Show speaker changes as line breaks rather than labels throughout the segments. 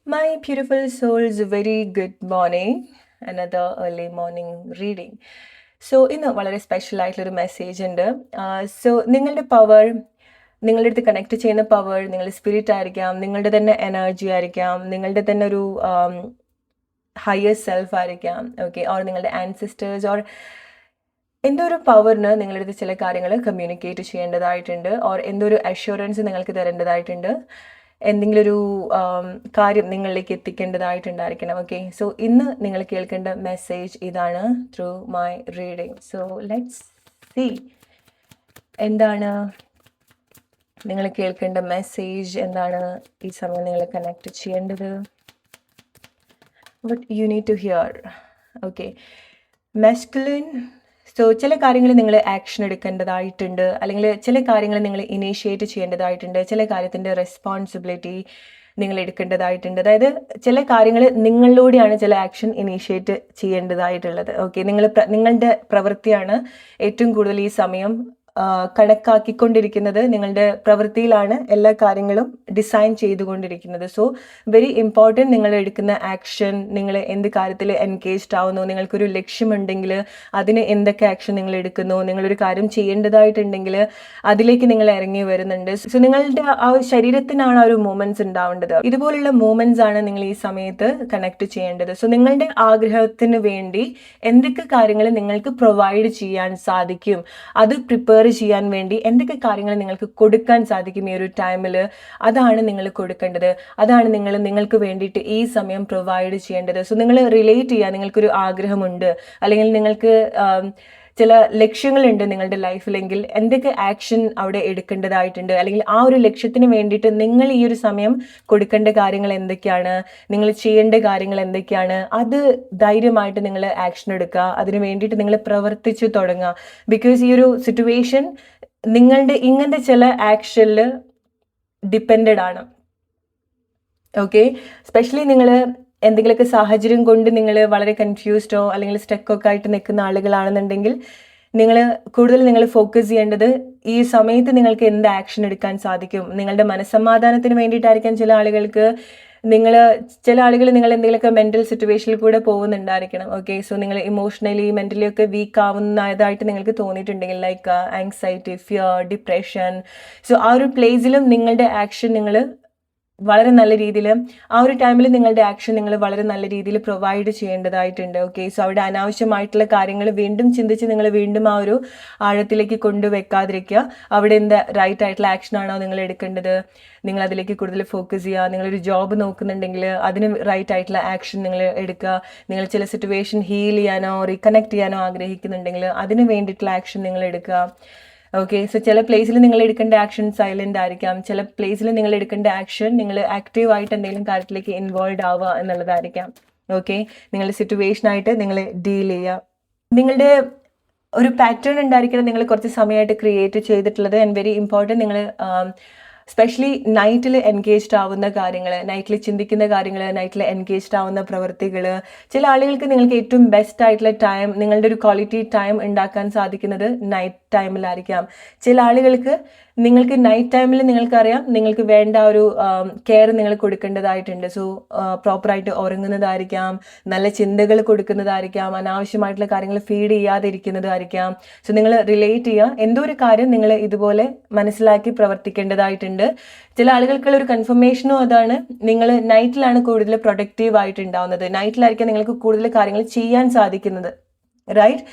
My beautiful souls, very good morning. Another early morning reading. So ഇന്ന് വളരെ special ആയിട്ടുള്ളൊരു message ഉണ്ട്. So നിങ്ങളുടെ പവർ, നിങ്ങളുടെ അടുത്ത് കണക്ട് ചെയ്യുന്ന പവർ, നിങ്ങളുടെ സ്പിരിറ്റ് ആയിരിക്കാം, നിങ്ങളുടെ തന്നെ എനർജി ആയിരിക്കാം, നിങ്ങളുടെ തന്നെ ഒരു ഹയർ സെൽഫ് ആയിരിക്കാം, ഓക്കെ, ഓർ നിങ്ങളുടെ ആൻസിസ്റ്റേഴ്സ്, ഓർ എന്തോ ഒരു പവറിന് നിങ്ങളുടെ അടുത്ത് ചില കാര്യങ്ങൾ കമ്മ്യൂണിക്കേറ്റ് ചെയ്യേണ്ടതായിട്ടുണ്ട്, ഓർ എന്തോ ഒരു അഷ്യൂറൻസ് നിങ്ങൾക്ക് തരേണ്ടതായിട്ടുണ്ട്, എന്തെങ്കിലും ഒരു കാര്യം നിങ്ങളിലേക്ക് എത്തിക്കേണ്ടതായിട്ടുണ്ടായിരിക്കണം. ഓക്കെ, സോ ഇന്ന് നിങ്ങൾ കേൾക്കേണ്ട മെസ്സേജ് ഇതാണ് through my reading. So let's see എന്താണ് നിങ്ങൾ കേൾക്കേണ്ട മെസ്സേജ്, എന്താണ് ഈ സമയം നിങ്ങൾ കണക്ട് ചെയ്യേണ്ടത്, what you need to hear. Okay, masculine. So ചില കാര്യങ്ങൾ നിങ്ങൾ ആക്ഷൻ എടുക്കേണ്ടതായിട്ടുണ്ട്, അല്ലെങ്കിൽ ചില കാര്യങ്ങൾ നിങ്ങൾ ഇനീഷ്യേറ്റ് ചെയ്യേണ്ടതായിട്ടുണ്ട്, ചില കാര്യത്തിൻ്റെ റെസ്പോൺസിബിലിറ്റി നിങ്ങൾ എടുക്കേണ്ടതായിട്ടുണ്ട്. അതായത് ചില കാര്യങ്ങൾ നിങ്ങളിലൂടെയാണ് ചില ആക്ഷൻ ഇനീഷ്യേറ്റ് ചെയ്യേണ്ടതായിട്ടുള്ളത്. ഓക്കെ, നിങ്ങളുടെ പ്രവൃത്തിയാണ് ഏറ്റവും കൂടുതൽ ഈ സമയം കണക്കാക്കിക്കൊണ്ടിരിക്കുന്നത്, നിങ്ങളുടെ പ്രവൃത്തിയിലാണ് എല്ലാ കാര്യങ്ങളും ഡിസൈൻ ചെയ്തുകൊണ്ടിരിക്കുന്നത്. സോ വെരി ഇമ്പോർട്ടൻറ്റ് നിങ്ങൾ എടുക്കുന്ന ആക്ഷൻ, നിങ്ങൾ എന്ത് കാര്യത്തിൽ എൻഗേജ്ഡ് ആവുന്നു, നിങ്ങൾക്കൊരു ലക്ഷ്യമുണ്ടെങ്കിൽ അതിന് എന്തൊക്കെ ആക്ഷൻ നിങ്ങൾ എടുക്കുന്നു, നിങ്ങളൊരു കാര്യം ചെയ്യേണ്ടതായിട്ടുണ്ടെങ്കിൽ അതിലേക്ക് നിങ്ങൾ ഇറങ്ങി വരുന്നുണ്ട്. സോ നിങ്ങളുടെ ആ ശരീരത്തിനാണ് ആ ഒരു മൂമെന്റ്സ് ഉണ്ടാവേണ്ടത്. ഇതുപോലുള്ള മൂമെന്റ്സ് ആണ് നിങ്ങൾ ഈ സമയത്ത് കണക്ട് ചെയ്യേണ്ടത്. സോ നിങ്ങളുടെ ആഗ്രഹത്തിന് വേണ്ടി എന്തൊക്കെ കാര്യങ്ങൾ നിങ്ങൾക്ക് പ്രൊവൈഡ് ചെയ്യാൻ സാധിക്കും, അത് പ്രിപ്പയർ ചെയ്യാൻ വേണ്ടി എന്തൊക്കെ കാര്യങ്ങൾ നിങ്ങൾക്ക് കൊടുക്കാൻ സാധിക്കും ഈ ഒരു ടൈമിൽ, അതാണ് നിങ്ങൾ കൊടുക്കേണ്ടത്. അതാണ് നിങ്ങൾക്ക് വേണ്ടിയിട്ട് ഈ സമയം പ്രൊവൈഡ് ചെയ്യേണ്ടത്. സോ നിങ്ങൾ റിലേറ്റ് ചെയ്യുക, നിങ്ങൾക്കൊരു ആഗ്രഹമുണ്ട്, അല്ലെങ്കിൽ നിങ്ങൾക്ക് ചില ലക്ഷ്യങ്ങളുണ്ട് നിങ്ങളുടെ ലൈഫിലെങ്കിൽ എന്തൊക്കെ ആക്ഷൻ അവിടെ എടുക്കേണ്ടതായിട്ടുണ്ട്, അല്ലെങ്കിൽ ആ ഒരു ലക്ഷ്യത്തിന് വേണ്ടിയിട്ട് നിങ്ങൾ ഈ ഒരു സമയം കൊടുക്കേണ്ട കാര്യങ്ങൾ എന്തൊക്കെയാണ്, നിങ്ങൾ ചെയ്യേണ്ട കാര്യങ്ങൾ എന്തൊക്കെയാണ്, അത് ധൈര്യമായിട്ട് നിങ്ങൾ ആക്ഷൻ എടുക്കുക, അതിന് വേണ്ടിയിട്ട് നിങ്ങൾ പ്രവർത്തിച്ചു തുടങ്ങുക. ബിക്കോസ് ഈ ഒരു സിറ്റുവേഷൻ നിങ്ങളുടെ ഇങ്ങനത്തെ ചില ആക്ഷനിൽ ഡിപ്പെൻഡഡ് ആണ്. ഓക്കെ, സ്പെഷ്യലി നിങ്ങൾ എന്തെങ്കിലുമൊക്കെ സാഹചര്യം കൊണ്ട് നിങ്ങൾ വളരെ കൺഫ്യൂസ്ഡോ അല്ലെങ്കിൽ സ്റ്റക്കൊക്കെ ആയിട്ട് നിൽക്കുന്ന ആളുകളാണെന്നുണ്ടെങ്കിൽ നിങ്ങൾ ഫോക്കസ് ചെയ്യേണ്ടത് ഈ സമയത്ത് നിങ്ങൾക്ക് എന്ത് ആക്ഷൻ എടുക്കാൻ സാധിക്കും. നിങ്ങളുടെ മനസ്സമാധാനത്തിന് വേണ്ടിയിട്ടായിരിക്കാം ചില ആളുകൾക്ക്, ചില ആളുകൾ നിങ്ങൾ എന്തെങ്കിലുമൊക്കെ മെൻ്റൽ സിറ്റുവേഷനിൽ കൂടെ പോകുന്നുണ്ടായിരിക്കണം. ഓക്കെ, സോ നിങ്ങൾ ഇമോഷണലി മെൻ്റലി ഒക്കെ വീക്ക് ആവുന്നതായിട്ട് നിങ്ങൾക്ക് തോന്നിയിട്ടുണ്ടെങ്കിൽ, like anxiety, fear, depression, so ആ ഒരു പ്ലേസിലും നിങ്ങളുടെ ആക്ഷൻ നിങ്ങൾ വളരെ നല്ല രീതിയിൽ, ആ ഒരു ടൈമിൽ നിങ്ങളുടെ ആക്ഷൻ നിങ്ങൾ വളരെ നല്ല രീതിയിൽ പ്രൊവൈഡ് ചെയ്യേണ്ടതായിട്ടുണ്ട്. ഓക്കെ, സോ അവിടെ അനാവശ്യമായിട്ടുള്ള കാര്യങ്ങൾ വീണ്ടും ചിന്തിച്ച് നിങ്ങൾ വീണ്ടും ആ ഒരു ആഴത്തിലേക്ക് കൊണ്ടുവെക്കാതിരിക്കുക. അവിടെ എന്താ റൈറ്റ് ആയിട്ടുള്ള ആക്ഷൻ ആണോ നിങ്ങൾ എടുക്കേണ്ടത്, നിങ്ങൾ അതിലേക്ക് കൂടുതൽ ഫോക്കസ് ചെയ്യുക. നിങ്ങളൊരു ജോബ് നോക്കുന്നുണ്ടെങ്കിൽ അതിന് റൈറ്റ് ആയിട്ടുള്ള ആക്ഷൻ നിങ്ങൾ എടുക്കുക. നിങ്ങൾ ചില സിറ്റുവേഷൻ ഹീൽ ചെയ്യാനോ റീകണക്ട് ചെയ്യാനോ ആഗ്രഹിക്കുന്നുണ്ടെങ്കിൽ അതിന് വേണ്ടിയിട്ടുള്ള ആക്ഷൻ നിങ്ങൾ എടുക്കുക. ഓക്കെ, സോ ചില പ്ലേസിൽ നിങ്ങൾ എടുക്കേണ്ട ആക്ഷൻ സൈലന്റ് ആയിരിക്കാം, ചില പ്ലേസിൽ നിങ്ങൾ എടുക്കേണ്ട ആക്ഷൻ നിങ്ങൾ ആക്റ്റീവായിട്ട് എന്തെങ്കിലും കാര്യത്തിലേക്ക് ഇൻവോൾവ് ആവുക എന്നുള്ളതായിരിക്കാം. ഓക്കെ, നിങ്ങളുടെ സിറ്റുവേഷനായിട്ട് നിങ്ങൾ ഡീൽ ചെയ്യുക. നിങ്ങളുടെ ഒരു പാറ്റേൺ ഉണ്ടായിരിക്കണം നിങ്ങൾ കുറച്ച് സമയമായിട്ട് ക്രിയേറ്റ് ചെയ്തിട്ടുള്ളത്. ആൻഡ് വെരി ഇമ്പോർട്ടൻറ്റ്, നിങ്ങൾ സ്പെഷ്യലി നൈറ്റിൽ എൻഗേജ്ഡ് ആവുന്ന കാര്യങ്ങൾ, നൈറ്റിൽ ചിന്തിക്കുന്ന കാര്യങ്ങൾ, നൈറ്റിൽ എൻഗേജ്ഡ് ആവുന്ന പ്രവൃത്തികൾ, ചില ആളുകൾക്ക് നിങ്ങൾക്ക് ഏറ്റവും ബെസ്റ്റ് ആയിട്ടുള്ള ടൈം, നിങ്ങളുടെ ഒരു ക്വാളിറ്റി ടൈം ഉണ്ടാക്കാൻ സാധിക്കുന്നത് നൈറ്റ് ടൈമിലായിരിക്കാം. ചില ആളുകൾക്ക് നിങ്ങൾക്ക് നൈറ്റ് ടൈമിൽ നിങ്ങൾക്കറിയാം നിങ്ങൾക്ക് വേണ്ട ഒരു കെയർ നിങ്ങൾ കൊടുക്കേണ്ടതായിട്ടുണ്ട്. സോ പ്രോപ്പറായിട്ട് ഉറങ്ങുന്നതായിരിക്കാം, നല്ല ചിന്തകൾ കൊടുക്കുന്നതായിരിക്കാം, അനാവശ്യമായിട്ടുള്ള കാര്യങ്ങൾ ഫീഡ് ചെയ്യാതെ ഇരിക്കുന്നതായിരിക്കാം. സോ നിങ്ങൾ റിലേറ്റ് ചെയ്യുക, എന്തോ ഒരു കാര്യം നിങ്ങൾ ഇതുപോലെ മനസ്സിലാക്കി പ്രവർത്തിക്കേണ്ടതായിട്ടുണ്ട്. ചില ആളുകൾക്കുള്ള ഒരു കൺഫർമേഷനും അതാണ്, നിങ്ങൾ നൈറ്റിലാണ് കൂടുതൽ പ്രൊഡക്റ്റീവ് ആയിട്ടുണ്ടാവുന്നത്, നൈറ്റിലായിരിക്കാം നിങ്ങൾക്ക് കൂടുതൽ കാര്യങ്ങൾ ചെയ്യാൻ സാധിക്കുന്നത്. റൈറ്റ്,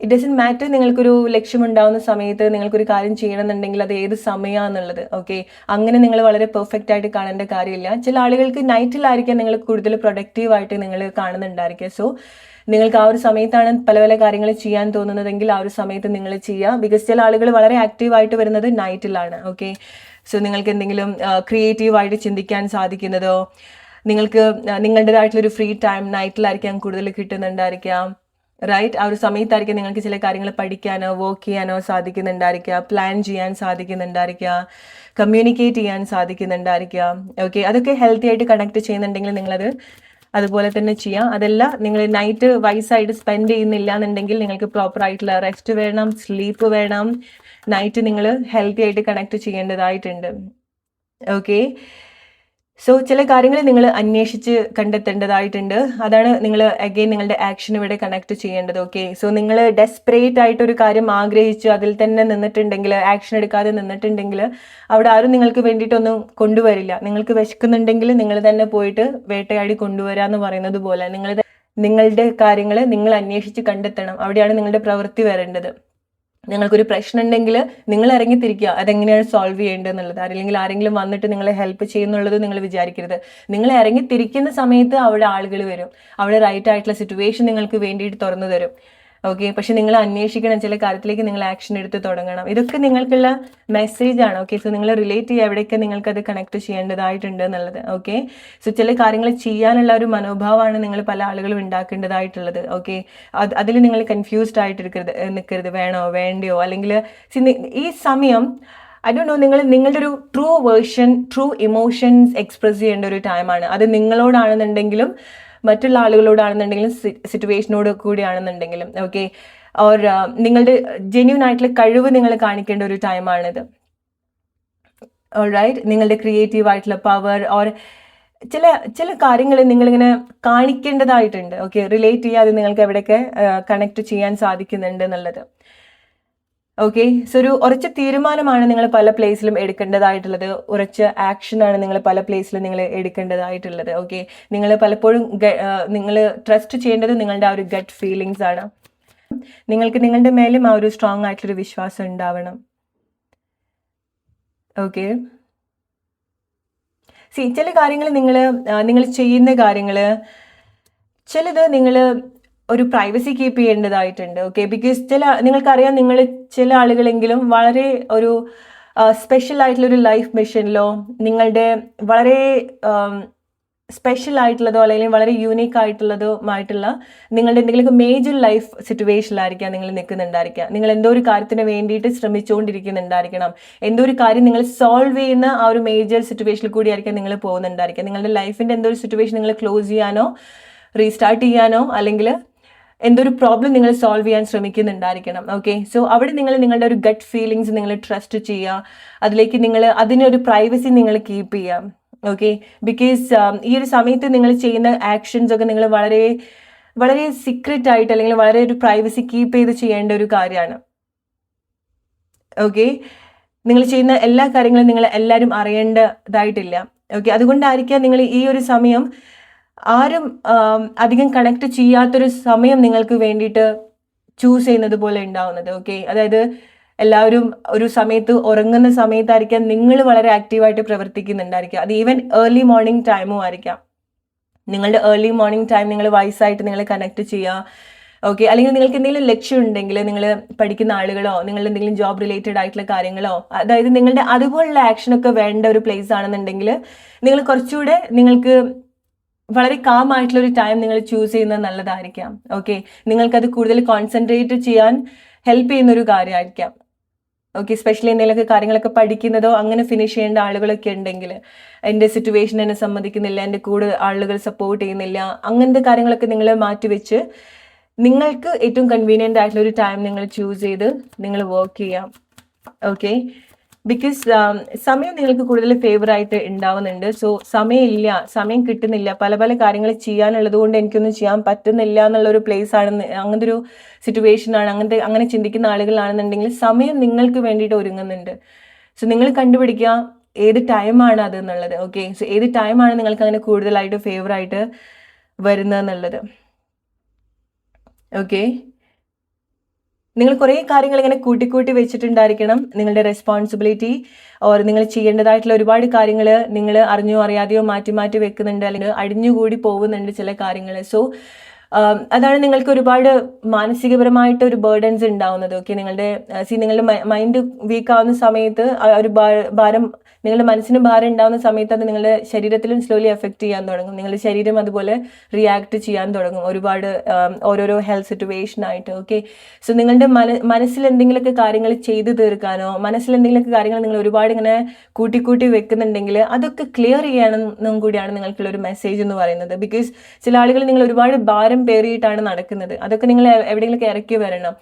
ഇറ്റ് ഡസൻറ്റ് മാറ്റർ നിങ്ങൾക്കൊരു ലക്ഷ്യമുണ്ടാവുന്ന സമയത്ത് നിങ്ങൾക്കൊരു കാര്യം ചെയ്യണമെന്നുണ്ടെങ്കിൽ അത് ഏത് സമയമാണെന്നുള്ളത്. ഓക്കെ, അങ്ങനെ നിങ്ങൾ വളരെ പെർഫെക്റ്റ് ആയിട്ട് കാണേണ്ട കാര്യമില്ല. ചില ആളുകൾക്ക് നൈറ്റിലായിരിക്കാം നിങ്ങൾ കൂടുതൽ പ്രൊഡക്റ്റീവായിട്ട് നിങ്ങൾ കാണുന്നുണ്ടായിരിക്കുക. സോ നിങ്ങൾക്ക് ആ ഒരു സമയത്താണ് പല പല കാര്യങ്ങൾ ചെയ്യാൻ തോന്നുന്നതെങ്കിൽ ആ ഒരു സമയത്ത് നിങ്ങൾ ചെയ്യുക. ബിക്കോസ് ചില ആളുകൾ വളരെ ആക്റ്റീവായിട്ട് വരുന്നത് നൈറ്റിലാണ്. ഓക്കെ, സോ നിങ്ങൾക്ക് എന്തെങ്കിലും ക്രിയേറ്റീവായിട്ട് ചിന്തിക്കാൻ സാധിക്കുന്നതോ, നിങ്ങൾക്ക് നിങ്ങളുടേതായിട്ടുള്ളൊരു ഫ്രീ ടൈം നൈറ്റിലായിരിക്കാം കൂടുതൽ കിട്ടുന്നുണ്ടായിരിക്കാം. റൈറ്റ്, ആ ഒരു സമയത്തായിരിക്കും നിങ്ങൾക്ക് ചില കാര്യങ്ങൾ പഠിക്കാനോ വർക്ക് ചെയ്യാനോ സാധിക്കുന്നുണ്ടായിരിക്കുക, പ്ലാൻ ചെയ്യാൻ സാധിക്കുന്നുണ്ടായിരിക്കുക, കമ്മ്യൂണിക്കേറ്റ് ചെയ്യാൻ സാധിക്കുന്നുണ്ടായിരിക്കുക. ഓക്കെ, അതൊക്കെ ഹെൽത്തി ആയിട്ട് കണക്ട് ചെയ്യുന്നുണ്ടെങ്കിൽ നിങ്ങളത് അതുപോലെ തന്നെ ചെയ്യാം. അതല്ല നിങ്ങൾ നൈറ്റ് വൈസായിട്ട് സ്പെൻഡ് ചെയ്യുന്നില്ല എന്നുണ്ടെങ്കിൽ നിങ്ങൾക്ക് പ്രോപ്പർ ആയിട്ടുള്ള റെസ്റ്റ് വേണം, സ്ലീപ്പ് വേണം. നൈറ്റ് നിങ്ങൾ ഹെൽത്തി ആയിട്ട് കണക്ട് ചെയ്യേണ്ടതായിട്ടുണ്ട്. ഓക്കെ, സോ ചില കാര്യങ്ങൾ നിങ്ങൾ അന്വേഷിച്ച് കണ്ടെത്തേണ്ടതായിട്ടുണ്ട്. അതാണ് നിങ്ങൾ അഗെയിൻ നിങ്ങളുടെ ആക്ഷൻ ഇവിടെ കണക്ട് ചെയ്യേണ്ടത്. ഓക്കെ, സോ നിങ്ങൾ ഡെസ്പറേറ്റ് ആയിട്ട് ഒരു കാര്യം ആഗ്രഹിച്ച് അതിൽ തന്നെ നിന്നിട്ടുണ്ടെങ്കിൽ, ആക്ഷൻ എടുക്കാതെ നിന്നിട്ടുണ്ടെങ്കിൽ, അവിടെ ആരും നിങ്ങൾക്ക് വേണ്ടിയിട്ടൊന്നും കൊണ്ടുവരില്ല. നിങ്ങൾക്ക് വിശക്കുന്നുണ്ടെങ്കിൽ നിങ്ങൾ തന്നെ പോയിട്ട് വേട്ടയാടി കൊണ്ടുവരാന്ന് പറയുന്നത് പോലെ നിങ്ങളുടെ കാര്യങ്ങൾ നിങ്ങൾ അന്വേഷിച്ച് കണ്ടെത്തണം. അവിടെയാണ് നിങ്ങളുടെ പ്രവൃത്തി വരേണ്ടത്. നിങ്ങൾക്കൊരു പ്രശ്നം ഉണ്ടെങ്കിൽ നിങ്ങൾ ഇറങ്ങിത്തിരിക്കുക, അതെങ്ങനെയാണ് സോൾവ് ചെയ്യേണ്ടത് എന്നുള്ളത്. അല്ലെങ്കിൽ ആരെങ്കിലും വന്നിട്ട് നിങ്ങളെ ഹെൽപ്പ് ചെയ്യുന്നുള്ളത് നിങ്ങൾ വിചാരിക്കരുത്. നിങ്ങൾ ഇറങ്ങിത്തിരിക്കുന്ന സമയത്ത് അവിടെ ആളുകൾ വരും, അവിടെ റൈറ്റ് ആയിട്ടുള്ള സിറ്റുവേഷൻ നിങ്ങൾക്ക് വേണ്ടിയിട്ട് തുറന്നു തരും. ഓക്കെ, പക്ഷെ നിങ്ങൾ അന്വേഷിക്കണം, ചില കാര്യത്തിലേക്ക് നിങ്ങൾ ആക്ഷൻ എടുത്ത് തുടങ്ങണം. ഇതൊക്കെ നിങ്ങൾക്കുള്ള മെസ്സേജ് ആണ്. ഓക്കെ, സോ നിങ്ങൾ റിലേറ്റ് ചെയ്യുക എവിടെയൊക്കെ നിങ്ങൾക്കത് കണക്ട് ചെയ്യേണ്ടതായിട്ടുണ്ട് എന്നുള്ളത്. ഓക്കെ, സോ ചില കാര്യങ്ങൾ ചെയ്യാനുള്ള ഒരു മനോഭാവമാണ് നിങ്ങൾ പല ആളുകളും ഉണ്ടാക്കേണ്ടതായിട്ടുള്ളത്. ഓക്കെ, അതിൽ നിങ്ങൾ കൺഫ്യൂസ്ഡ് ആയിട്ട് നിൽക്കരുത്, വേണോ വേണ്ടയോ. അല്ലെങ്കിൽ ഈ സമയം ഐ ഡോണ്ട് നോ, നിങ്ങളുടെ ഒരു true version, true emotions express ചെയ്യേണ്ട ഒരു ടൈമാണ്. അത് നിങ്ങളോടാണെന്നുണ്ടെങ്കിലും മറ്റുള്ള ആളുകളോടാണെന്നുണ്ടെങ്കിലും സിറ്റുവേഷനോട് കൂടിയാണെന്നുണ്ടെങ്കിലും. ഓക്കെ, ഓർ നിങ്ങളുടെ ജെന്യൂൻ ആയിട്ടുള്ള കഴിവ് നിങ്ങൾ കാണിക്കേണ്ട ഒരു ടൈമാണിത്. ഓൾറൈറ്റ്, നിങ്ങളുടെ ക്രിയേറ്റീവ് ആയിട്ടുള്ള പവർ ഓർ ചില കാര്യങ്ങൾ നിങ്ങളിങ്ങനെ കാണിക്കേണ്ടതായിട്ടുണ്ട്. ഓക്കെ, റിലേറ്റ് ചെയ്യാതെ നിങ്ങൾക്ക് എവിടെയൊക്കെ കണക്ട് ചെയ്യാൻ സാധിക്കുന്നുണ്ട് എന്നുള്ളത്. ഓക്കെ, സോ ഒരു ഉറച്ച തീരുമാനമാണ് നിങ്ങൾ പല പ്ലേസിലും എടുക്കേണ്ടതായിട്ടുള്ളത്. ഉറച്ച ആക്ഷനാണ് നിങ്ങൾ പല പ്ലേസിലും നിങ്ങൾ എടുക്കേണ്ടതായിട്ടുള്ളത്. ഓക്കെ, നിങ്ങൾ പലപ്പോഴും നിങ്ങൾ ട്രസ്റ്റ് ചെയ്യേണ്ടത് നിങ്ങളുടെ ആ ഒരു ഗട്ട് ഫീലിങ്സ് ആണ്. നിങ്ങൾക്ക് നിങ്ങളുടെ മേലും ആ ഒരു സ്ട്രോങ് ആയിട്ടുള്ളൊരു വിശ്വാസം ഉണ്ടാവണം. ഓക്കെ, ചില കാര്യങ്ങൾ നിങ്ങൾ ചെയ്യുന്ന കാര്യങ്ങൾ, ചിലത് നിങ്ങൾ ഒരു പ്രൈവസി കീപ്പ് ചെയ്യേണ്ടതായിട്ടുണ്ട്. ഓക്കെ, ബിക്കോസ് നിങ്ങൾക്കറിയാം, നിങ്ങൾ ചില ആളുകളെങ്കിലും വളരെ ഒരു സ്പെഷ്യൽ ആയിട്ടുള്ളൊരു ലൈഫ് മിഷനിലോ, നിങ്ങളുടെ വളരെ സ്പെഷ്യൽ ആയിട്ടുള്ളതോ അല്ലെങ്കിൽ വളരെ യൂണീക്ക് ആയിട്ടുള്ള നിങ്ങളുടെ എന്തെങ്കിലും മേജർ ലൈഫ് സിറ്റുവേഷനിലായിരിക്കാം നിങ്ങൾ നിൽക്കുന്നുണ്ടായിരിക്കുക. നിങ്ങൾ എന്തോ ഒരു കാര്യത്തിന് വേണ്ടിയിട്ട് ശ്രമിച്ചുകൊണ്ടിരിക്കുന്നുണ്ടായിരിക്കണം. എന്തോ ഒരു കാര്യം നിങ്ങൾ സോൾവ് ചെയ്യുന്ന ആ ഒരു മേജർ സിറ്റുവേഷനിൽ കൂടിയായിരിക്കാം നിങ്ങൾ പോകുന്നുണ്ടായിരിക്കുക. നിങ്ങളുടെ ലൈഫിൻ്റെ എന്തോ ഒരു സിറ്റുവേഷൻ നിങ്ങൾ ക്ലോസ് ചെയ്യാനോ റീസ്റ്റാർട്ട് ചെയ്യാനോ അല്ലെങ്കിൽ എന്തോ ഒരു പ്രോബ്ലം നിങ്ങൾ സോൾവ് ചെയ്യാൻ ശ്രമിക്കുന്നുണ്ടായിരിക്കണം. ഓക്കെ, സോ അവിടെ നിങ്ങളുടെ ഒരു ഗട്ട് ഫീലിങ്സ് നിങ്ങൾ ട്രസ്റ്റ് ചെയ്യുക. അതിലേക്ക് അതിനൊരു പ്രൈവസി നിങ്ങൾ കീപ്പ് ചെയ്യാം. ഓക്കെ, ബിക്കോസ് ഈ ഒരു സമയത്ത് നിങ്ങൾ ചെയ്യുന്ന ആക്ഷൻസ് ഒക്കെ നിങ്ങൾ വളരെ വളരെ സീക്രറ്റ് ആയിട്ട് അല്ലെങ്കിൽ വളരെ ഒരു പ്രൈവസി കീപ്പ് ചെയ്ത് ചെയ്യേണ്ട ഒരു കാര്യമാണ്. ഓക്കെ, നിങ്ങൾ ചെയ്യുന്ന എല്ലാ കാര്യങ്ങളും നിങ്ങൾ എല്ലാവരും അറിയേണ്ടതായിട്ടില്ല. ഓക്കെ, അതുകൊണ്ടായിരിക്കാം നിങ്ങൾ ഈ ഒരു സമയം ആരും അധികം കണക്ട് ചെയ്യാത്തൊരു സമയം നിങ്ങൾക്ക് വേണ്ടിയിട്ട് ചൂസ് ചെയ്യുന്നത് പോലെ ഉണ്ടാവുന്നത്. ഓക്കെ, അതായത് എല്ലാവരും ഒരു സമയത്ത് ഉറങ്ങുന്ന സമയത്തായിരിക്കാം നിങ്ങൾ വളരെ ആക്റ്റീവായിട്ട് പ്രവർത്തിക്കുന്നുണ്ടായിരിക്കുക. അത് ഈവൻ ഏർലി മോർണിംഗ് ടൈമും ആയിരിക്കാം. നിങ്ങളുടെ ഏർലി മോർണിംഗ് ടൈം നിങ്ങൾ വൈസായിട്ട് നിങ്ങൾ കണക്ട് ചെയ്യുക. ഓക്കെ, അല്ലെങ്കിൽ നിങ്ങൾക്ക് എന്തെങ്കിലും ലക്ഷ്യം ഉണ്ടെങ്കിൽ, നിങ്ങൾ പഠിക്കുന്ന ആളുകളോ നിങ്ങളുടെ എന്തെങ്കിലും ജോബ് റിലേറ്റഡ് ആയിട്ടുള്ള കാര്യങ്ങളോ, അതായത് നിങ്ങളുടെ അതുപോലുള്ള ആക്ഷനൊക്കെ വേണ്ട ഒരു പ്ലേസ് ആണെന്നുണ്ടെങ്കിൽ നിങ്ങൾ കുറച്ചുകൂടെ നിങ്ങൾക്ക് വളരെ കാം ആയിട്ടുള്ളൊരു ടൈം നിങ്ങൾ ചൂസ് ചെയ്യുന്നത് നല്ലതായിരിക്കാം. ഓക്കെ, നിങ്ങൾക്കത് കൂടുതൽ കോൺസെൻട്രേറ്റ് ചെയ്യാൻ ഹെൽപ്പ് ചെയ്യുന്നൊരു കാര്യമായിരിക്കാം. ഓക്കെ, സ്പെഷ്യലി എന്തെങ്കിലുമൊക്കെ കാര്യങ്ങളൊക്കെ പഠിക്കുന്നതോ അങ്ങനെ ഫിനിഷ് ചെയ്യേണ്ട ആളുകളൊക്കെ ഉണ്ടെങ്കിൽ, എൻ്റെ സിറ്റുവേഷൻ എന്നെ സമ്മതിക്കുന്നില്ല, എൻ്റെ കൂടെ ആളുകൾ സപ്പോർട്ട് ചെയ്യുന്നില്ല, അങ്ങനത്തെ കാര്യങ്ങളൊക്കെ നിങ്ങൾ മാറ്റിവെച്ച് നിങ്ങൾക്ക് ഏറ്റവും കൺവീനിയൻ്റ് ആയിട്ടുള്ള ഒരു ടൈം നിങ്ങൾ ചൂസ് ചെയ്ത് നിങ്ങൾ വർക്ക് ചെയ്യാം. ഓക്കെ, ബിക്കോസ് സമയം നിങ്ങൾക്ക് കൂടുതൽ ഫേവർ ആയിട്ട് ഉണ്ടാവുന്നുണ്ട്. സോ സമയം കിട്ടുന്നില്ല, പല പല കാര്യങ്ങൾ ചെയ്യാനുള്ളത് കൊണ്ട് എനിക്കൊന്നും ചെയ്യാൻ പറ്റുന്നില്ല എന്നുള്ളൊരു പ്ലേസ് ആണെന്ന്, അങ്ങനത്തെ ഒരു സിറ്റുവേഷൻ ആണ്, അങ്ങനെ ചിന്തിക്കുന്ന ആളുകളാണെന്നുണ്ടെങ്കിൽ സമയം നിങ്ങൾക്ക് വേണ്ടിയിട്ട് ഒരുങ്ങുന്നുണ്ട്. സോ നിങ്ങൾ കണ്ടുപിടിക്കുക ഏത് ടൈമാണ് അത് എന്നുള്ളത്. ഓക്കെ, സോ ഏത് ടൈമാണ് നിങ്ങൾക്ക് അങ്ങനെ കൂടുതലായിട്ട് ഫേവർ ആയിട്ട് വരുന്നതെന്നുള്ളത്. ഓക്കെ, നിങ്ങൾ കുറേ കാര്യങ്ങൾ ഇങ്ങനെ കൂട്ടിക്കൂട്ടി വെച്ചിട്ടുണ്ടായിരിക്കണം. നിങ്ങളുടെ റെസ്പോൺസിബിലിറ്റി ഓർ നിങ്ങൾ ചെയ്യേണ്ടതായിട്ടുള്ള ഒരുപാട് കാര്യങ്ങൾ നിങ്ങൾ അറിഞ്ഞോ അറിയാതെയോ മാറ്റി മാറ്റി വെക്കുന്നുണ്ട്, അല്ലെങ്കിൽ അടിഞ്ഞുകൂടി പോകുന്നുണ്ട് ചില കാര്യങ്ങൾ. സോ അതാണ് നിങ്ങൾക്ക് ഒരുപാട് മാനസികപരമായിട്ട് ഒരു ബേർഡൻസ് ഉണ്ടാവുന്നത്. ഓക്കെ, നിങ്ങളുടെ മൈൻഡ് വീക്ക് ആവുന്ന സമയത്ത് ഒരു ഭാരം, നിങ്ങളുടെ മനസ്സിന് ഭാരം ഉണ്ടാകുന്ന സമയത്ത് അത് നിങ്ങളുടെ ശരീരത്തിലും സ്ലോലി എഫക്റ്റ് ചെയ്യാൻ തുടങ്ങും. നിങ്ങളുടെ ശരീരം അതുപോലെ റിയാക്ട് ചെയ്യാൻ തുടങ്ങും ഒരുപാട് ഓരോരോ ഹെൽത്ത് സിറ്റുവേഷൻ ആയിട്ട്. ഓക്കെ, സോ നിങ്ങളുടെ മനസ്സിൽ എന്തെങ്കിലുമൊക്കെ കാര്യങ്ങൾ ചെയ്തു തീർക്കാനോ, മനസ്സിൽ എന്തെങ്കിലുമൊക്കെ കാര്യങ്ങൾ നിങ്ങൾ ഒരുപാട് ഇങ്ങനെ കൂട്ടിക്കൂട്ടി വെക്കുന്നുണ്ടെങ്കിൽ അതൊക്കെ ക്ലിയർ ചെയ്യാനും കൂടിയാണ് നിങ്ങൾക്കുള്ള ഒരു മെസ്സേജ് എന്ന് പറയുന്നത്. ബിക്കോസ് ചില ആളുകൾ നിങ്ങൾ ഒരുപാട് ഭാരം പേറിയിട്ടാണ് നടക്കുന്നത്, അതൊക്കെ നിങ്ങൾ എവിടെയെങ്കിലൊക്കെ ഇറക്കി വരണം.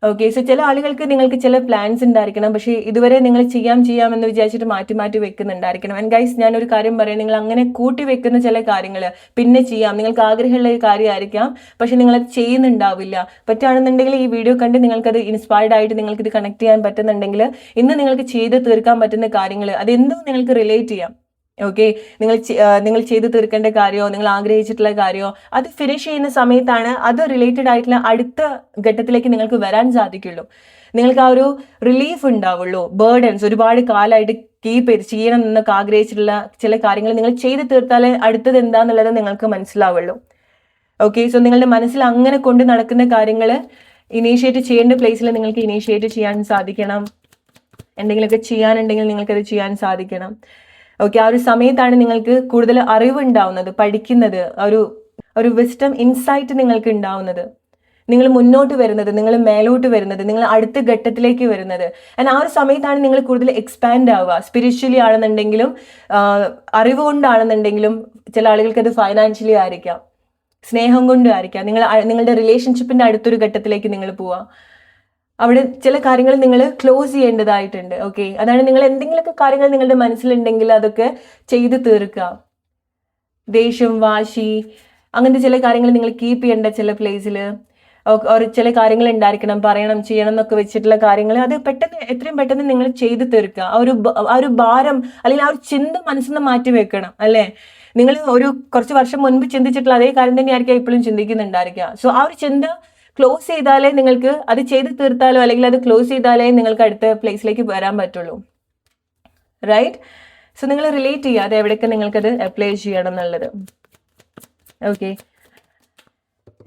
ഓക്കെ. സോ ചില ആളുകൾക്ക് നിങ്ങൾക്ക് ചില പ്ലാൻസ് ഉണ്ടായിരിക്കണം, പക്ഷേ ഇതുവരെ നിങ്ങൾ ചെയ്യാമെന്ന് വിചാരിച്ചിട്ട് മാറ്റി വെക്കുന്നുണ്ടായിരിക്കണം. ആൻഡ് ഗൈസ്, ഞാനൊരു കാര്യം പറയാം, നിങ്ങൾ അങ്ങനെ കൂട്ടി വെക്കുന്ന ചില കാര്യങ്ങൾ പിന്നെ ചെയ്യാം, നിങ്ങൾക്ക് ആഗ്രഹമുള്ള ഒരു കാര്യമായിരിക്കാം, പക്ഷെ നിങ്ങളത് ചെയ്യുന്നുണ്ടാവില്ല. പറ്റുകയാണെന്നുണ്ടെങ്കിൽ ഈ വീഡിയോ കണ്ട് നിങ്ങൾക്കത് ഇൻസ്പയർഡ് ആയിട്ട് നിങ്ങൾക്കിത് കണക്ട് ചെയ്യാൻ പറ്റുന്നുണ്ടെങ്കിൽ ഇന്ന് നിങ്ങൾക്ക് ചെയ്ത് തീർക്കാൻ പറ്റുന്ന കാര്യങ്ങൾ അതെന്തോ നിങ്ങൾക്ക് റിലേറ്റ് ചെയ്യാം. ഓക്കെ, നിങ്ങൾ ചെയ്തു തീർക്കേണ്ട കാര്യമോ നിങ്ങൾ ആഗ്രഹിച്ചിട്ടുള്ള കാര്യമോ അത് ഫിനിഷ് ചെയ്യുന്ന സമയത്താണ് അത് റിലേറ്റഡ് ആയിട്ടുള്ള അടുത്ത ഘട്ടത്തിലേക്ക് നിങ്ങൾക്ക് വരാൻ സാധിക്കുള്ളൂ. നിങ്ങൾക്ക് ആ ഒരു റിലീഫ് ഉണ്ടാവുള്ളൂ. ബേർഡൻസ് ഒരുപാട് കാലമായിട്ട് കീപ്പ് ചെയ്യണം എന്നൊക്കെ ആഗ്രഹിച്ചിട്ടുള്ള ചില കാര്യങ്ങൾ നിങ്ങൾ ചെയ്തു തീർത്താലേ അടുത്തത് എന്താന്നുള്ളത് നിങ്ങൾക്ക് മനസ്സിലാവുള്ളൂ. ഓക്കെ, സോ നിങ്ങളുടെ മനസ്സിൽ അങ്ങനെ കൊണ്ട് നടക്കുന്ന കാര്യങ്ങൾ ഇനീഷ്യേറ്റ് ചെയ്യേണ്ട പ്ലേസിൽ നിങ്ങൾക്ക് ഇനീഷ്യേറ്റ് ചെയ്യാൻ സാധിക്കണം. എന്തെങ്കിലുമൊക്കെ ചെയ്യാനുണ്ടെങ്കിൽ നിങ്ങൾക്കത് ചെയ്യാൻ സാധിക്കണം. ഓക്കെ, ആ ഒരു സമയത്താണ് നിങ്ങൾക്ക് കൂടുതൽ അറിവുണ്ടാവുന്നത്, പഠിക്കുന്നത്, ഒരു വിസ്ഡം ഇൻസൈറ്റ് നിങ്ങൾക്ക് ഉണ്ടാവുന്നത്, നിങ്ങൾ മുന്നോട്ട് വരുന്നത്, നിങ്ങൾ മേലോട്ട് വരുന്നത്, നിങ്ങൾ അടുത്ത ഘട്ടത്തിലേക്ക് വരുന്നത്. ആൻഡ് ആ ഒരു സമയത്താണ് നിങ്ങൾ കൂടുതൽ എക്സ്പാൻഡ് ആവുക. സ്പിരിച്വലി ആണെന്നുണ്ടെങ്കിലും അറിവ് കൊണ്ടാണെന്നുണ്ടെങ്കിലും, ചില ആളുകൾക്ക് അത് ഫൈനാൻഷ്യലി ആയിരിക്കാം, സ്നേഹം കൊണ്ടും ആയിരിക്കാം. നിങ്ങളുടെ റിലേഷൻഷിപ്പിന്റെ അടുത്തൊരു ഘട്ടത്തിലേക്ക് നിങ്ങൾ പോവാം. അവിടെ ചില കാര്യങ്ങൾ നിങ്ങൾ ക്ലോസ് ചെയ്യേണ്ടതായിട്ടുണ്ട്. ഓക്കെ, അതാണ് നിങ്ങൾ എന്തെങ്കിലുമൊക്കെ കാര്യങ്ങൾ നിങ്ങളുടെ മനസ്സിലുണ്ടെങ്കിൽ അതൊക്കെ ചെയ്ത് തീർക്കുക. ദേഷ്യം, വാശി, അങ്ങനത്തെ ചില കാര്യങ്ങൾ നിങ്ങൾ കീപ്പ് ചെയ്യേണ്ട ചില പ്ലേസിൽ ചില കാര്യങ്ങൾ ഉണ്ടായിരിക്കണം, പറയണം, ചെയ്യണം എന്നൊക്കെ വെച്ചിട്ടുള്ള കാര്യങ്ങൾ അത് എത്രയും പെട്ടെന്ന് നിങ്ങൾ ചെയ്ത് തീർക്കുക. ആ ഒരു ഭാരം അല്ലെങ്കിൽ ആ ഒരു ചിന്ത മനസ്സിൽ നിന്ന് മാറ്റി വെക്കണം. അല്ലേ, നിങ്ങൾ കുറച്ച് വർഷം മുൻപ് ചിന്തിച്ചിട്ടുള്ള അതേ കാര്യം തന്നെയായിരിക്കും ഇപ്പോഴും ചിന്തിക്കുന്നുണ്ടായിരിക്കുക. സോ ആ ഒരു ചിന്ത ക്ലോസ് ചെയ്താലേ നിങ്ങൾക്ക് അത് ചെയ്ത് തീർത്താലോ അല്ലെങ്കിൽ അത് ക്ലോസ് ചെയ്താലേ നിങ്ങൾക്ക് അടുത്ത പ്ലേസിലേക്ക് വരാൻ പറ്റുള്ളൂ. റൈറ്റ്? സോ നിങ്ങൾ റിലേറ്റ് ചെയ്യുക അത് എവിടെയൊക്കെ നിങ്ങൾക്കത് അപ്ലൈ ചെയ്യണം എന്നുള്ളത്. ഓക്കെ,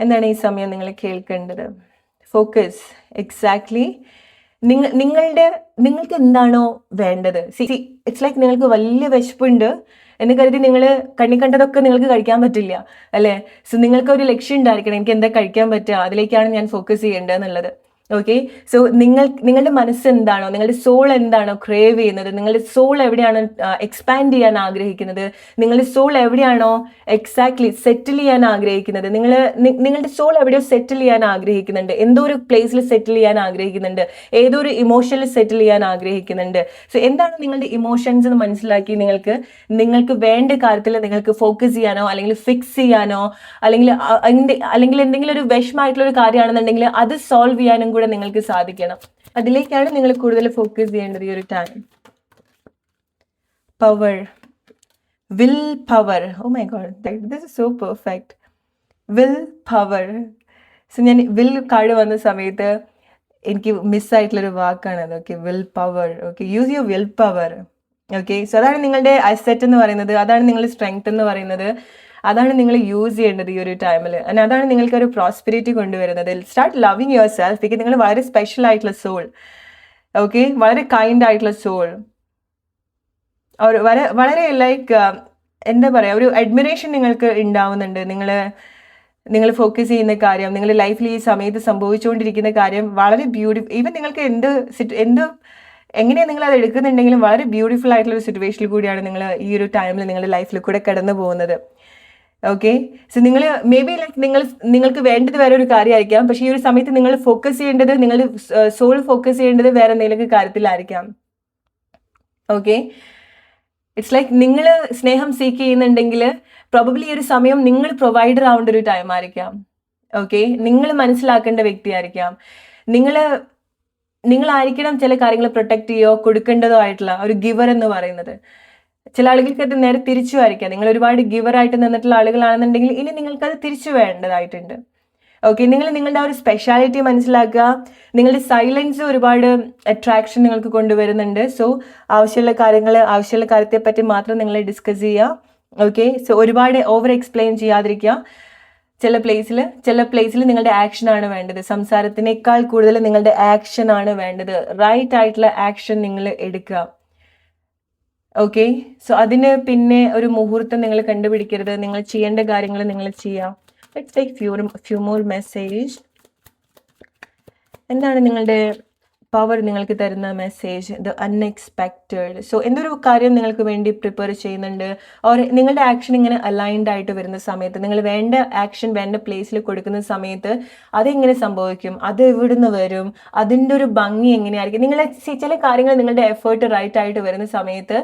എന്താണ് ഈ സമയം നിങ്ങൾ കേൾക്കേണ്ടത്? ഫോക്കസ്. എക്സാക്ട്ലി നിങ്ങൾക്ക് എന്താണോ വേണ്ടത്. ഇറ്റ്സ് ലൈക്ക് നിങ്ങൾക്ക് വലിയ വിശപ്പുണ്ട് എന്ന് കരുതി നിങ്ങൾ കണ്ണി കണ്ടതൊക്കെ നിങ്ങൾക്ക് കഴിക്കാൻ പറ്റില്ല, അല്ലേ? സോ നിങ്ങൾക്ക് ഒരു ലക്ഷ്യം ഉണ്ടായിരിക്കണം, എനിക്ക് എന്താ കഴിക്കാൻ പറ്റുക, അതിലേക്കാണ് ഞാൻ ഫോക്കസ് ചെയ്യേണ്ടത് എന്നുള്ളത്. ഓക്കെ, സോ നിങ്ങളുടെ മനസ്സ് എന്താണോ, നിങ്ങളുടെ സോൾ എന്താണോ ക്രേവ് ചെയ്യുന്നത്, നിങ്ങളുടെ സോൾ എവിടെയാണ് എക്സ്പാൻഡ് ചെയ്യാൻ ആഗ്രഹിക്കുന്നത്, നിങ്ങളുടെ സോൾ എവിടെയാണോ എക്സാക്ട്ലി സെറ്റിൽ ചെയ്യാൻ ആഗ്രഹിക്കുന്നത്, നിങ്ങളുടെ സോൾ എവിടെയോ സെറ്റിൽ ചെയ്യാൻ ആഗ്രഹിക്കുന്നുണ്ട്, എന്തോ ഒരു പ്ലേസിൽ സെറ്റിൽ ചെയ്യാൻ ആഗ്രഹിക്കുന്നുണ്ട്, ഏതോ ഒരു ഇമോഷനിൽ സെറ്റിൽ ചെയ്യാൻ ആഗ്രഹിക്കുന്നുണ്ട്. സോ എന്താണ് നിങ്ങളുടെ ഇമോഷൻസ് എന്ന് മനസ്സിലാക്കി നിങ്ങൾക്ക് വേണ്ട കാര്യത്തിൽ നിങ്ങൾക്ക് ഫോക്കസ് ചെയ്യാനോ അല്ലെങ്കിൽ ഫിക്സ് ചെയ്യാനോ അല്ലെങ്കിൽ എന്തെങ്കിലും ഒരു വിഷമമായിട്ടുള്ള ഒരു കാര്യമാണെന്നുണ്ടെങ്കിൽ അത് സോൾവ് ചെയ്യാനും കൂടെ നിങ്ങൾക്ക് സാധിക്കണം. അതിലേക്കാണ് നിങ്ങൾ കൂടുതൽ ഫോക്കസ് ചെയ്യേണ്ടത് ഈ ഒരു time. Power, will power. Oh my god, this is so perfect. Will power. So ഞാൻ വിൽ കാർഡ് വന്ന സമയത്ത് എനിക്ക് മിസ്സായിട്ടുള്ളൊരു വാക്കാണത്. Okay, will power. Okay, use your will power. Okay, so അതാണ് നിങ്ങളുടെ അസെറ്റ് എന്ന് പറയുന്നത്, അതാണ് നിങ്ങളുടെ സ്ട്രെങ്ത് എന്ന് പറയുന്നത്, അതാണ് നിങ്ങൾ യൂസ് ചെയ്യേണ്ടത് ഈ ഒരു ടൈമിൽ. ആൻഡ് അതാണ് നിങ്ങൾക്ക് ഒരു പ്രോസ്പെരിറ്റി കൊണ്ടുവരുന്നത്. Start loving your self. Because നിങ്ങൾ വളരെ സ്പെഷ്യൽ ആയിട്ടുള്ള സോൾ. ഓക്കെ, വളരെ കൈൻഡ് ആയിട്ടുള്ള സോൾ. വളരെ ലൈക്ക് എന്താ പറയുക, ഒരു അഡ്മിറേഷൻ നിങ്ങൾക്ക് ഉണ്ടാവുന്നുണ്ട്. നിങ്ങൾ ഫോക്കസ് ചെയ്യുന്ന കാര്യം, നിങ്ങളുടെ ലൈഫിൽ ഈ സമയത്ത് സംഭവിച്ചുകൊണ്ടിരിക്കുന്ന കാര്യം വളരെ ഈവൻ നിങ്ങൾക്ക് എങ്ങനെയാണ് നിങ്ങൾ അത് എടുക്കുന്നുണ്ടെങ്കിലും വളരെ ബ്യൂട്ടിഫുൾ ആയിട്ടുള്ള ഒരു സിറ്റുവേഷനിൽ കൂടിയാണ് നിങ്ങൾ ഈ ഒരു ടൈമിൽ നിങ്ങളുടെ ലൈഫിൽ കൂടെ കടന്നു പോകുന്നത്. Okay, so may be like നിങ്ങൾക്ക് വേണ്ടത് വേറെ ഒരു കാര്യമായിരിക്കാം, പക്ഷേ ഈ ഒരു സമയത്ത് നിങ്ങൾ ഫോക്കസ് ചെയ്യേണ്ടത്, നിങ്ങളുടെ സോൾ ഫോക്കസ് ചെയ്യേണ്ടത് വേറെ എന്തെങ്കിലും കാര്യത്തിലായിരിക്കാം. ഓക്കെ, ഇറ്റ്സ് ലൈക്ക് നിങ്ങൾ സ്നേഹം സീക്ക് ചെയ്യുന്നുണ്ടെങ്കിൽ പ്രോബബ്ലി ഈ ഒരു സമയം നിങ്ങൾ പ്രൊവൈഡർ ആവേണ്ട ഒരു ടൈം ആയിരിക്കാം. ഓക്കെ, നിങ്ങൾ മനസ്സിലാക്കേണ്ട വ്യക്തിയായിരിക്കാം. നിങ്ങളായിരിക്കണം ചില കാര്യങ്ങൾ പ്രൊട്ടക്ട് ചെയ്യോ കൊടുക്കേണ്ടതോ ആയിട്ടുള്ള ഒരു ഗിവർ എന്ന് പറയുന്നത്. ചില ആളുകൾക്ക് അത് നേരെ തിരിച്ചു ആയിരിക്കാം. നിങ്ങൾ ഒരുപാട് ഗിവറായിട്ട് നിന്നിട്ടുള്ള ആളുകളാണെന്നുണ്ടെങ്കിൽ ഇനി നിങ്ങൾക്കത് തിരിച്ചു വേണ്ടതായിട്ടുണ്ട്. ഓക്കെ, നിങ്ങളുടെ ആ ഒരു സ്പെഷ്യാലിറ്റി മനസ്സിലാക്കുക. നിങ്ങളുടെ സൈലൻസ് ഒരുപാട് അട്രാക്ഷൻ നിങ്ങൾക്ക് കൊണ്ടുവരുന്നുണ്ട്. സോ ആവശ്യമുള്ള കാര്യത്തെ പറ്റി മാത്രം നിങ്ങൾ ഡിസ്കസ് ചെയ്യുക. ഓക്കെ, സോ ഒരുപാട് ഓവർ എക്സ്പ്ലെയിൻ ചെയ്യാതിരിക്കുക. ചില പ്ലേസിൽ നിങ്ങളുടെ ആക്ഷൻ ആണ് വേണ്ടത്. സംസാരത്തിനേക്കാൾ കൂടുതൽ നിങ്ങളുടെ ആക്ഷൻ ആണ് വേണ്ടത്. റൈറ്റ് ആയിട്ടുള്ള ആക്ഷൻ നിങ്ങൾ എടുക്കുക. ഓക്കെ, സോ അതിന് പിന്നെ ഒരു മുഹൂർത്തം നിങ്ങൾ കണ്ടുപിടിക്കരുത്. നിങ്ങൾ ചെയ്യേണ്ട കാര്യങ്ങൾ നിങ്ങൾ ചെയ്യാം. Let's take few more message. എന്താണ് നിങ്ങളുടെ പവർ നിങ്ങൾക്ക് തരുന്ന മെസ്സേജ് ദ അൺഎക്സ്പെക്റ്റഡ്. സോ എന്തൊരു കാര്യം നിങ്ങൾക്ക് വേണ്ടി പ്രിപ്പയർ ചെയ്യുന്നുണ്ട്, ഓർ നിങ്ങളുടെ ആക്ഷൻ ഇങ്ങനെ അലൈൻഡ് ആയിട്ട് വരുന്ന സമയത്ത്, നിങ്ങൾ വേണ്ട ആക്ഷൻ വേണ്ട പ്ലേസിൽ കൊടുക്കുന്ന സമയത്ത് അതെങ്ങനെ സംഭവിക്കും, അത് എവിടുന്ന് വരും, അതിൻ്റെ ഒരു ഭംഗി എങ്ങനെയായിരിക്കും, നിങ്ങളെ ചില കാര്യങ്ങൾ നിങ്ങളുടെ എഫേർട്ട് റൈറ്റ് ആയിട്ട് വരുന്ന സമയത്ത്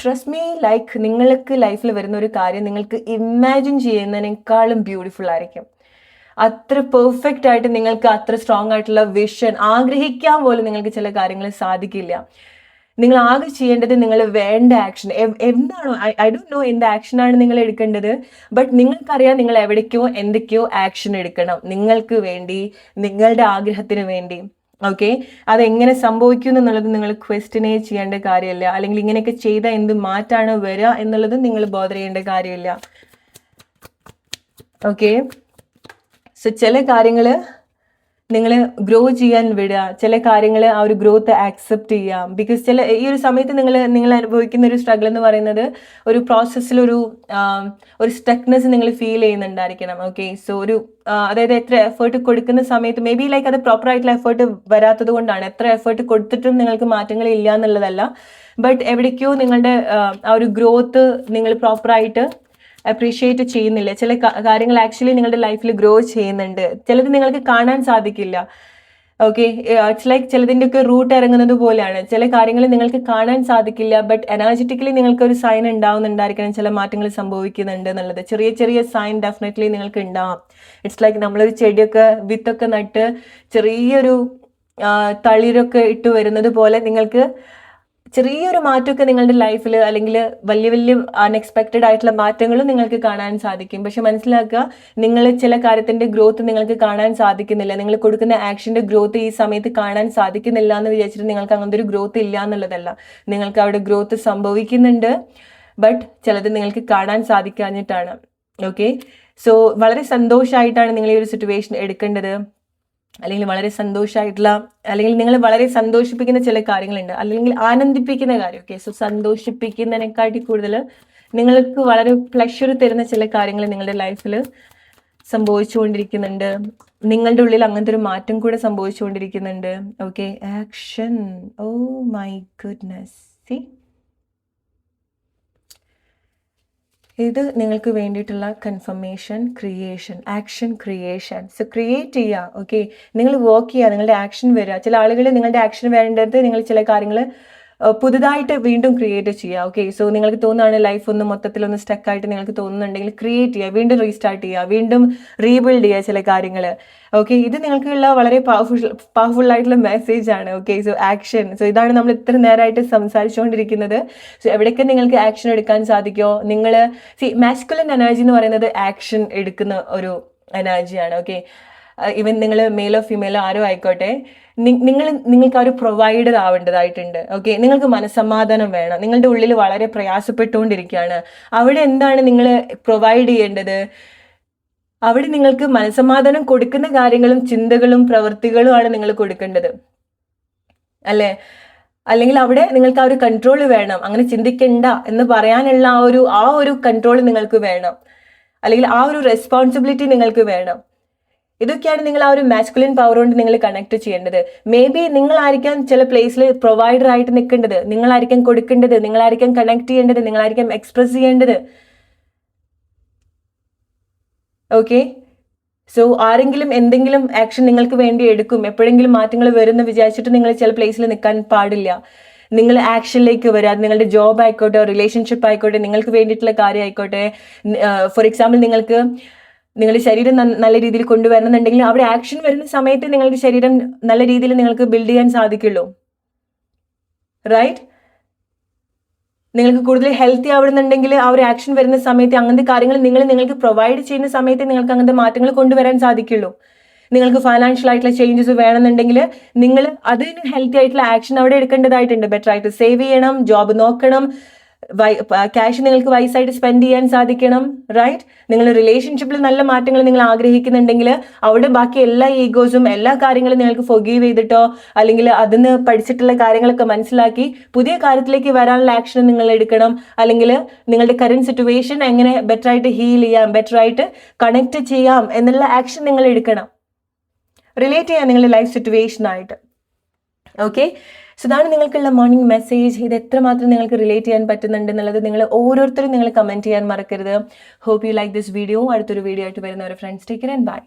ട്രസ്റ്റ് മീ, ലൈക്ക് നിങ്ങൾക്ക് ലൈഫിൽ വരുന്ന ഒരു കാര്യം നിങ്ങൾക്ക് ഇമാജിൻ ചെയ്യുന്നതിനേക്കാളും ബ്യൂട്ടിഫുൾ ആയിരിക്കും. അത്ര പെർഫെക്റ്റ് ആയിട്ട് നിങ്ങൾക്ക് അത്ര സ്ട്രോങ് ആയിട്ടുള്ള വിഷൻ ആഗ്രഹിക്കാൻ പോലും നിങ്ങൾക്ക് ചില കാര്യങ്ങൾ സാധിക്കില്ല. നിങ്ങൾ ആകെ ചെയ്യേണ്ടത് നിങ്ങൾ വേണ്ട ആക്ഷൻ എന്താണോ, ഐ ഡോണ്ട് നോ എന്ത് ആക്ഷനാണ് നിങ്ങൾ എടുക്കേണ്ടത്, ബട്ട് നിങ്ങൾക്കറിയാം നിങ്ങൾ എവിടേക്കോ എന്തൊക്കെയോ ആക്ഷൻ എടുക്കണം നിങ്ങൾക്ക് വേണ്ടി, നിങ്ങളുടെ ആഗ്രഹത്തിന് വേണ്ടി. ഓക്കെ, അതെങ്ങനെ സംഭവിക്കും എന്നുള്ളത് നിങ്ങൾ ക്വസ്റ്റ്യനേ ചെയ്യേണ്ട കാര്യമില്ല, അല്ലെങ്കിൽ ഇങ്ങനെയൊക്കെ ചെയ്താൽ എന്ത് മാറ്റാണ് വരിക എന്നുള്ളത് നിങ്ങൾ ബോധർ ചെയ്യേണ്ട കാര്യമില്ല. ഓക്കെ, സോ ചില കാര്യങ്ങൾ നിങ്ങൾ ഗ്രോ ചെയ്യാൻ വിടുക, ചില കാര്യങ്ങൾ ആ ഒരു ഗ്രോത്ത് ആക്സെപ്റ്റ് ചെയ്യാം. ബിക്കോസ് ഈ ഒരു സമയത്ത് നിങ്ങൾ അനുഭവിക്കുന്ന ഒരു സ്ട്രഗിൾ എന്ന് പറയുന്നത് ഒരു പ്രോസസ്സിലൊരു സ്റ്റക്നെസ് നിങ്ങൾ ഫീൽ ചെയ്യുന്നുണ്ടായിരിക്കണം. ഓക്കെ, സോ അതായത് എത്ര എഫേർട്ട് കൊടുക്കുന്ന സമയത്ത് മേ ബി ലൈക്ക് അത് പ്രോപ്പർ ആയിട്ടുള്ള എഫേർട്ട് വരാത്തത് കൊണ്ടാണ്. എത്ര എഫേർട്ട് കൊടുത്തിട്ടും നിങ്ങൾക്ക് മാറ്റങ്ങൾ ഇല്ല എന്നുള്ളതല്ല, ബട്ട് എവിടേക്കോ നിങ്ങളുടെ ആ ഒരു ഗ്രോത്ത് നിങ്ങൾ പ്രോപ്പറായിട്ട് അപ്രീഷിയേറ്റ് ചെയ്യുന്നില്ല. ചില കാര്യങ്ങൾ ആക്ച്വലി നിങ്ങളുടെ ലൈഫിൽ ഗ്രോ ചെയ്യുന്നുണ്ട്, ചിലത് നിങ്ങൾക്ക് കാണാൻ സാധിക്കില്ല. ഓക്കെ, ഇറ്റ്സ് ലൈക്ക് ചിലതിൻ്റെയൊക്കെ റൂട്ട് ഇറങ്ങുന്നത് പോലെയാണ്. ചില കാര്യങ്ങൾ നിങ്ങൾക്ക് കാണാൻ സാധിക്കില്ല, ബട്ട് എനർജറ്റിക്കലി നിങ്ങൾക്കൊരു സൈൻ ഉണ്ടാവുന്നുണ്ടായിരിക്കണം ചില മാറ്റങ്ങൾ സംഭവിക്കുന്നുണ്ട് എന്നുള്ളത്. ചെറിയ ചെറിയ സൈൻ ഡെഫിനറ്റ്ലി നിങ്ങൾക്ക് ഉണ്ടാവാം. ഇറ്റ്സ് ലൈക്ക് നമ്മളൊരു ചെടിയൊക്കെ വിത്തൊക്കെ നട്ട് ചെറിയൊരു തളിരൊക്കെ ഇട്ട് വരുന്നത് പോലെ നിങ്ങൾക്ക് ചെറിയൊരു മാറ്റമൊക്കെ നിങ്ങളുടെ ലൈഫിൽ, അല്ലെങ്കിൽ വലിയ വലിയ അൺഎക്സ്പെക്റ്റഡ് ആയിട്ടുള്ള മാറ്റങ്ങളും നിങ്ങൾക്ക് കാണാൻ സാധിക്കും. പക്ഷെ മനസ്സിലാക്കുക, നിങ്ങൾ ചില കാര്യത്തിന്റെ ഗ്രോത്ത് നിങ്ങൾക്ക് കാണാൻ സാധിക്കുന്നില്ല, നിങ്ങൾ കൊടുക്കുന്ന ആക്ഷന്റെ ഗ്രോത്ത് ഈ സമയത്ത് കാണാൻ സാധിക്കുന്നില്ല എന്ന് വിചാരിച്ചിട്ട് നിങ്ങൾക്ക് അങ്ങനത്തെ ഒരു ഗ്രോത്ത് ഇല്ല എന്നുള്ളതല്ല. നിങ്ങൾക്ക് അവിടെ ഗ്രോത്ത് സംഭവിക്കുന്നുണ്ട്, ബട്ട് ചിലത് നിങ്ങൾക്ക് കാണാൻ സാധിക്കാഞ്ഞിട്ടാണ്. ഓക്കെ, സോ വളരെ സന്തോഷമായിട്ടാണ് നിങ്ങൾ ഈ ഒരു സിറ്റുവേഷൻ എടുക്കേണ്ടത്, അല്ലെങ്കിൽ വളരെ സന്തോഷമായിട്ടുള്ള, അല്ലെങ്കിൽ നിങ്ങൾ വളരെ സന്തോഷിപ്പിക്കുന്ന ചില കാര്യങ്ങളുണ്ട്, അല്ലെങ്കിൽ ആനന്ദിപ്പിക്കുന്ന കാര്യം. ഓക്കെ, സോ സന്തോഷിപ്പിക്കുന്നതിനെക്കാട്ടി കൂടുതൽ നിങ്ങൾക്ക് വളരെ പ്ലഷർ തരുന്ന ചില കാര്യങ്ങൾ നിങ്ങളുടെ ലൈഫിൽ സംഭവിച്ചുകൊണ്ടിരിക്കുന്നുണ്ട്. നിങ്ങളുടെ ഉള്ളിൽ അങ്ങനത്തെ ഒരു മാറ്റം കൂടെ സംഭവിച്ചുകൊണ്ടിരിക്കുന്നുണ്ട്. Okay, action, oh my goodness, see ഇത് നിങ്ങൾക്ക് വേണ്ടിയിട്ടുള്ള confirmation, creation, action creation. So create ചെയ്യുക. ഓക്കെ, നിങ്ങൾ വർക്ക് ചെയ്യുക, നിങ്ങളുടെ ആക്ഷൻ വരിക. ചില ആളുകൾ നിങ്ങളുടെ ആക്ഷൻ വേണ്ടത് നിങ്ങൾ ചില കാര്യങ്ങൾ പുതുതായിട്ട് വീണ്ടും ക്രിയേറ്റ് ചെയ്യുക. ഓക്കെ, സോ നിങ്ങൾക്ക് തോന്നുകയാണ് ലൈഫ് ഒന്ന് മൊത്തത്തിലൊന്ന് സ്റ്റക്കായിട്ട് നിങ്ങൾക്ക് തോന്നുന്നുണ്ടെങ്കിൽ ക്രിയേറ്റ് ചെയ്യുക, വീണ്ടും റീസ്റ്റാർട്ട് ചെയ്യുക, വീണ്ടും റീബിൽഡ് ചെയ്യുക ചില കാര്യങ്ങൾ. ഓക്കെ, ഇത് നിങ്ങൾക്കുള്ള വളരെ പവർഫുൾ ആയിട്ടുള്ള മെസ്സേജ് ആണ്. Okay, so action. സോ ഇതാണ് നമ്മൾ ഇത്ര നേരമായിട്ട് സംസാരിച്ചുകൊണ്ടിരിക്കുന്നത്. സോ എവിടെയൊക്കെ നിങ്ങൾക്ക് ആക്ഷൻ എടുക്കാൻ സാധിക്കുമോ, നിങ്ങൾ മാസ്കുലിൻ എനർജി എന്ന് പറയുന്നത് ആക്ഷൻ എടുക്കുന്ന ഒരു എനർജിയാണ്. ഓക്കെ, ഈവൻ നിങ്ങൾ മെയിലോ ഫീമെയിലോ ആരോ ആയിക്കോട്ടെ, നിങ്ങൾക്ക് ആ ഒരു പ്രൊവൈഡർ ആവേണ്ടതായിട്ടുണ്ട്. ഓക്കെ, നിങ്ങൾക്ക് മനസ്സമാധാനം വേണം. നിങ്ങളുടെ ഉള്ളിൽ വളരെ പ്രയാസപ്പെട്ടുകൊണ്ടിരിക്കുകയാണ്, അവിടെ എന്താണ് നിങ്ങൾ പ്രൊവൈഡ് ചെയ്യേണ്ടത്? അവിടെ നിങ്ങൾക്ക് മനസ്സമാധാനം കൊടുക്കുന്ന കാര്യങ്ങളും ചിന്തകളും പ്രവൃത്തികളുമാണ് നിങ്ങൾ കൊടുക്കേണ്ടത്, അല്ലേ? അല്ലെങ്കിൽ അവിടെ നിങ്ങൾക്ക് ആ ഒരു കൺട്രോൾ വേണം. അങ്ങനെ ചിന്തിക്കണ്ട എന്ന് പറയാനുള്ള ആ ഒരു കൺട്രോൾ നിങ്ങൾക്ക് വേണം, അല്ലെങ്കിൽ ആ ഒരു റെസ്പോൺസിബിലിറ്റി നിങ്ങൾക്ക് വേണം. ഇതൊക്കെയാണ് നിങ്ങൾ ആ ഒരു മാസ്കുലിൻ പവർ കൊണ്ട് നിങ്ങൾ കണക്ട് ചെയ്യേണ്ടത്. മേ ബി നിങ്ങളായിരിക്കാം ചില പ്ലേസിൽ പ്രൊവൈഡർ ആയിട്ട് നിൽക്കേണ്ടത്, നിങ്ങളായിരിക്കാം കൊടുക്കേണ്ടത്, നിങ്ങളായിരിക്കാം കണക്ട് ചെയ്യേണ്ടത്, നിങ്ങളായിരിക്കാം എക്സ്പ്രസ് ചെയ്യേണ്ടത്. ഓക്കെ, സോ ആരെങ്കിലും എന്തെങ്കിലും ആക്ഷൻ നിങ്ങൾക്ക് വേണ്ടി എടുക്കും, എപ്പോഴെങ്കിലും മാറ്റങ്ങൾ വരുമെന്ന് വിചാരിച്ചിട്ട് നിങ്ങൾ ചില പ്ലേസിൽ നിൽക്കാൻ പാടില്ല. നിങ്ങൾ ആക്ഷനിലേക്ക് വരിക. അത് നിങ്ങളുടെ ജോബ് ആയിക്കോട്ടെ, റിലേഷൻഷിപ്പ് ആയിക്കോട്ടെ, നിങ്ങൾക്ക് വേണ്ടിയിട്ടുള്ള കാര്യം ആയിക്കോട്ടെ. ഫോർ എക്സാമ്പിൾ, നിങ്ങൾക്ക് നിങ്ങളുടെ ശരീരം നല്ല രീതിയിൽ കൊണ്ടുവരണമെന്നുണ്ടെങ്കിൽ അവിടെ ആക്ഷൻ വരുന്ന സമയത്ത് നിങ്ങളുടെ ശരീരം നല്ല രീതിയിൽ നിങ്ങൾക്ക് ബിൽഡ് ചെയ്യാൻ സാധിക്കുള്ളൂ, റൈറ്റ്? നിങ്ങൾക്ക് കൂടുതൽ ഹെൽത്തി ആവണമെന്നുണ്ടെങ്കിൽ ആ ഒരു ആക്ഷൻ വരുന്ന സമയത്ത് അങ്ങനത്തെ കാര്യങ്ങൾ നിങ്ങൾക്ക് പ്രൊവൈഡ് ചെയ്യുന്ന സമയത്ത് നിങ്ങൾക്ക് അങ്ങനത്തെ മാറ്റങ്ങൾ കൊണ്ടുവരാൻ സാധിക്കുള്ളൂ. നിങ്ങൾക്ക് ഫൈനാൻഷ്യൽ ആയിട്ടുള്ള ചേഞ്ചസ് വേണമെന്നുണ്ടെങ്കിൽ നിങ്ങൾ അതിന് ഹെൽത്തി ആയിട്ടുള്ള ആക്ഷൻ അവിടെ എടുക്കേണ്ടതായിട്ടുണ്ട്. ബെറ്റർ ആയിട്ട് സേവ് ചെയ്യണം, ജോബ് നോക്കണം, ക്യാഷ് നിങ്ങൾക്ക് വൈസായിട്ട് സ്പെൻഡ് ചെയ്യാൻ സാധിക്കണം, റൈറ്റ്? നിങ്ങൾ റിലേഷൻഷിപ്പിൽ നല്ല മാറ്റങ്ങൾ നിങ്ങൾ ആഗ്രഹിക്കുന്നുണ്ടെങ്കിൽ അവിടെ ബാക്കി എല്ലാ ഈഗോസും എല്ലാ കാര്യങ്ങളും നിങ്ങൾക്ക് ഫൊർഗീവ് ചെയ്തിട്ടോ, അല്ലെങ്കിൽ അതിന് പഠിച്ചിട്ടുള്ള കാര്യങ്ങളൊക്കെ മനസ്സിലാക്കി പുതിയ കാര്യത്തിലേക്ക് വരാനുള്ള ആക്ഷൻ നിങ്ങൾ എടുക്കണം. അല്ലെങ്കിൽ നിങ്ങളുടെ കറന്റ് സിറ്റുവേഷൻ എങ്ങനെ ബെറ്റർ ആയിട്ട് ഹീൽ ചെയ്യാം, ബെറ്റർ ആയിട്ട് കണക്ട് ചെയ്യാം എന്നുള്ള ആക്ഷൻ നിങ്ങൾ എടുക്കണം, റിലേറ്റ് ചെയ്യാം നിങ്ങളുടെ ലൈഫ് സിറ്റുവേഷനായിട്ട്. ഓക്കെ, സോ ഇതാണ് നിങ്ങൾക്കുള്ള മോർണിംഗ് മെസ്സേജ്. ഇത് എത്രമാത്രം നിങ്ങൾക്ക് റിലേറ്റ് ചെയ്യാൻ പറ്റുന്നുണ്ട് എന്നുള്ളത് നിങ്ങൾ ഓരോരുത്തരും നിങ്ങൾ കമൻറ്റ് ചെയ്യാൻ മറക്കരുത്. Hope you like this video. അടുത്തൊരു വീഡിയോ ആയിട്ട് വരുന്നവരെ friends, take care and by.